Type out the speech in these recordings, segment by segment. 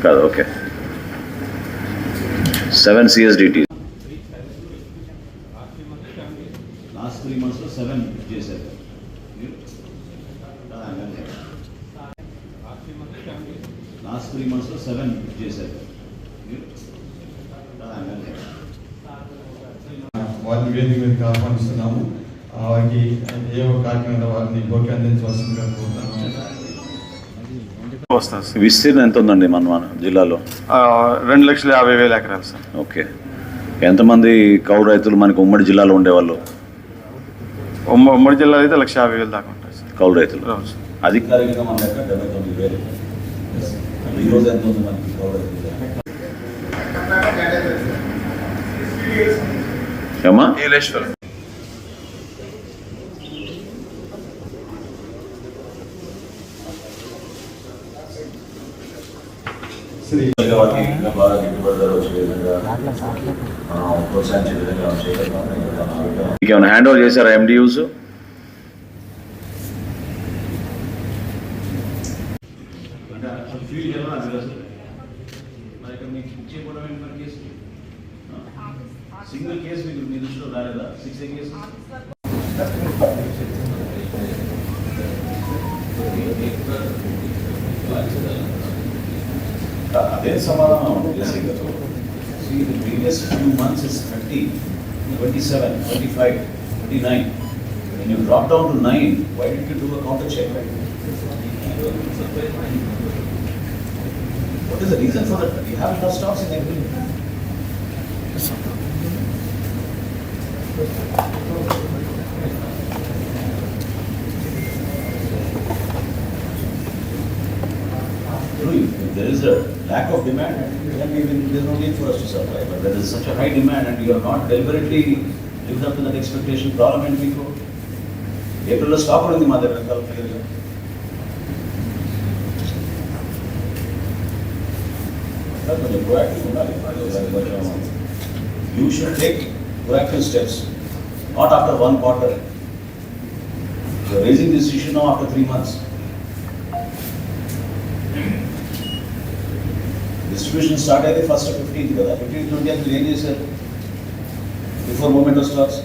కాదు. Okay. 7 CSDT. Last 3 months 7 చేశారు. Last 3 months 7 చేశారు. వారిని వేదిక మీదకి ఆహ్వానిస్తున్నాము. వారికి ఏ ఒక కార్యక్రమంలో వారిని భోగి అందించవలసిందిగా కోరుతున్నాము. విస్తీర్ణం ఎంత ఉందండి మన జిల్లాలో? 2,50,000 ఎకరాలు సార్. ఓకే. ఎంతమంది కౌలు రైతులు మనకు ఉమ్మడి జిల్లాలో ఉండేవాళ్ళు? ఉమ్మడి జిల్లాలో అయితే 1,50,000 దాకా ఉంటాయి సార్ కౌలు రైతులు. అధికారికంగా మన దగ్గర 79,000. ఈరోజు ఎంత ఉంది మనకి కౌలు రైతులు? ఏమా? నీలేశ్వరం. బాగా గిట్టుబడి ధర వచ్చే విధంగా ప్రోత్సహించే విధంగా చేయగలుగుతాం. మీకు ఏమైనా హ్యాండ్ ఓవర్ చేశారా MDUs? ఫీల్డ్ ఎలా అది కదా మరి ఇక్కడ మీకు బుక్ చేయకపోవడం ఏంటి మరి కేసు? సింగిల్ కేసు మీకు మీ దృష్టిలో రాలేదా? 6A కేసు అదే సమాధానం చేసే కదా. The previous few months is 30, 27, 25, 29. When you drop down to 9, why did you do a counter check? What is the reason for that? You have enough stocks in everything. If there is a lack of demand, then there is no need for us to supply. But there is such a high demand and you have not deliberately lived up to that expectation. Problem ఏంటి మీకు? ఏప్రిల్లో stock ఉంది మా దగ్గర క్లియర్గా. కొంచెం proactive ఉండాలి. You should take proactive steps, not after 1 quarter. You are raising this issue now after 3 months. Distribution start అయితే ఫస్ట్ 15th కదా. 15th నుండి అసలు ఏం చేశారు? Before moment of stocks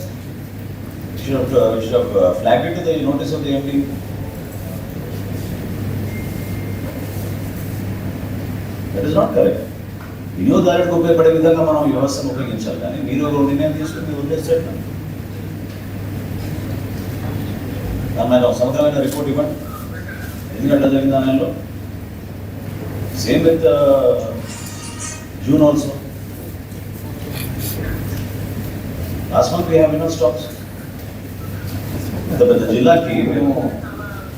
should have flagged it to the notice of the MD. That is not correct. వినియోగదారులకు ఉపయోగపడే విధంగా మనం వ్యవస్థను ఉపయోగించాలి. కానీ మీరు ఒక నిర్ణయం తీసుకుని వదిలేస్తారు. దాని మీద సమగ్రమైన రిపోర్ట్ ఇవ్వండి. ఎందుకంటే జరిగిన దానిలో same with June also. Last month we have enough stocks. పెద్ద జిల్లాకి మేము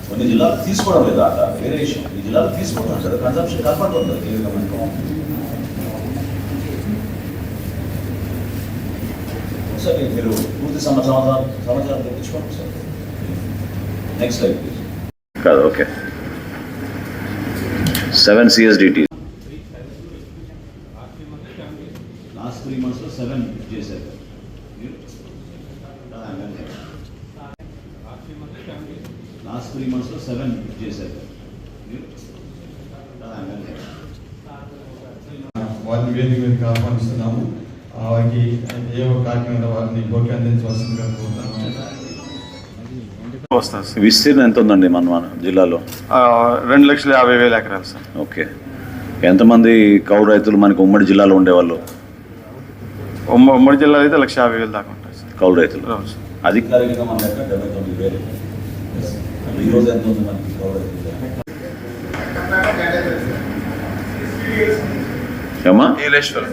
కొన్ని జిల్లాలు తీసుకోవడం లేదు. అట్లా వేరే విషయం. ఈ జిల్లాలు తీసుకుంటున్నాం కదా, కన్సంప్షన్ కనపడుతుంది క్లియర్గా మనకు. ఒకసారి మీరు పూర్తి సమాచారం తెప్పించుకోండి సార్. Next slide please. కాదు. ఓకే. 7 CSDT. లాస్ట్ 3 months 7 చేశారు. లాస్ట్ 3 months 7 చేశారు. వారిని వేదిక మీదకి ఆహ్వానిస్తున్నాము. వారికి ఏ ఒక కార్యక్రమంలో వారిని భోగి అందించవలసిందిగా కోరుతున్నాము. విస్తీర్ణం ఎంత ఉందండి మన జిల్లాలో? 2,50,000 ఎకరాలు సార్. ఓకే. ఎంతమంది కౌలు రైతులు మనకు ఉమ్మడి జిల్లాలో ఉండేవాళ్ళు? ఉమ్మడి జిల్లాలో అయితే 1,50,000 దాకా ఉంటాయి సార్ కౌలు రైతులు. అధికారికంగా మన దగ్గర 79,000. ఈరోజు ఎంత ఉంది మనకి కౌలు రైతులు? ఏమా? నీలేశ్వరం.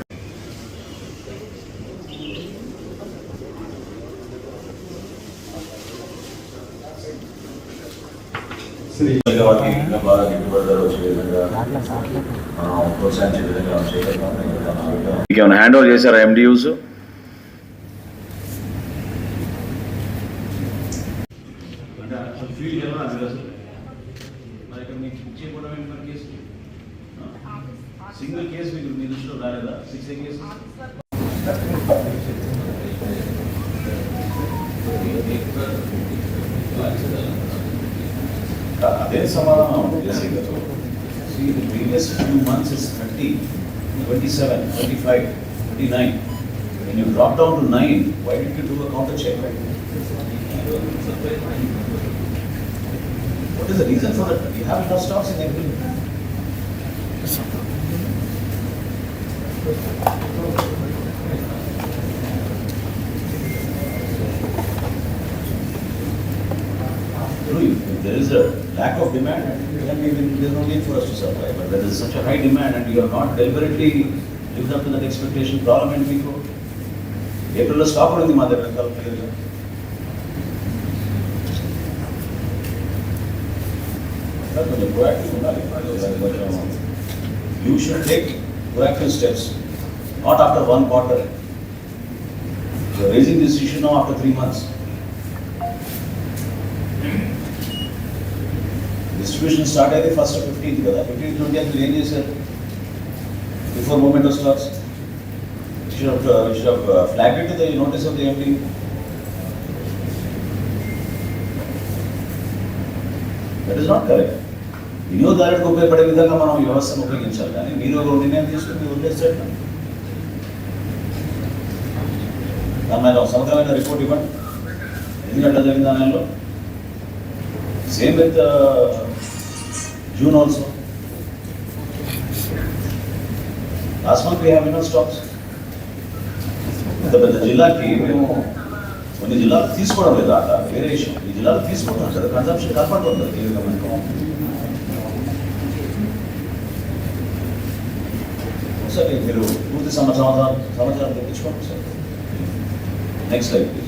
బాగా గిట్టుబడి ధర వచ్చే విధంగా ప్రోత్సహించే విధంగా చేయగలుగుతాం. మీకు ఏమైనా హ్యాండ్ ఓవర్ చేశారా MDUs? ఫీల్డ్ ఎలా అది కదా మరి ఇక్కడ మీకు బుక్ చేయకపోవడం ఏంటి మరి కేసు? సింగిల్ కేసు మీకు మీ దృష్టిలో రాలేదా? 6A కేసు అదే సమాధానం చేసే కదా. See, the previous few months is 30, 27, 25, 29. When you drop down to 9, why did you do a counter check? What is the reason for that? You have enough stocks in every. If there is a lack of demand, then there is no need for us to supply. But there is such a high demand and you have not deliberately lived up to that expectation, problem ఏంటి మీకు? ఏప్రిల్లో stock ఉంది మా దగ్గర క్లియర్గా. కొంచెం proactive ఉండాలి. You should take proactive steps, not after 1 quarter. You are raising this issue now after 3 months. Distribution start అయితే ఫస్ట్ 15th కదా, 15th నుండి మీరు ఏం చేశారు? Before movement of stocks, you should have flagged it to the notice of the MD. That is not correct. వినియోగదారుడికి ఉపయోగపడే విధంగా మనం వ్యవస్థను ఉపయోగించాలి, కానీ మీరు ఒక నిర్ణయం తీసుకుని మీరు వదిలేస్తారు. దాని మీద ఒక సమగ్రమైన రిపోర్ట్ ఇవ్వండి, ఎందుకంటే జరిగిన దానిలో same with June also. Last month we have enough stocks. పెద్ద జిల్లాకి మేము కొన్ని జిల్లాలు తీసుకోవడం లేదు, అట్లా వేరే విషయం. ఈ జిల్లాలు తీసుకుంటాం కదా, కన్సంప్షన్ కాపాడుతుంది క్లియర్గా మనకు. ఒకసారి మీరు పూర్తి సమాచారం తెప్పించుకోండి సార్. Next life please.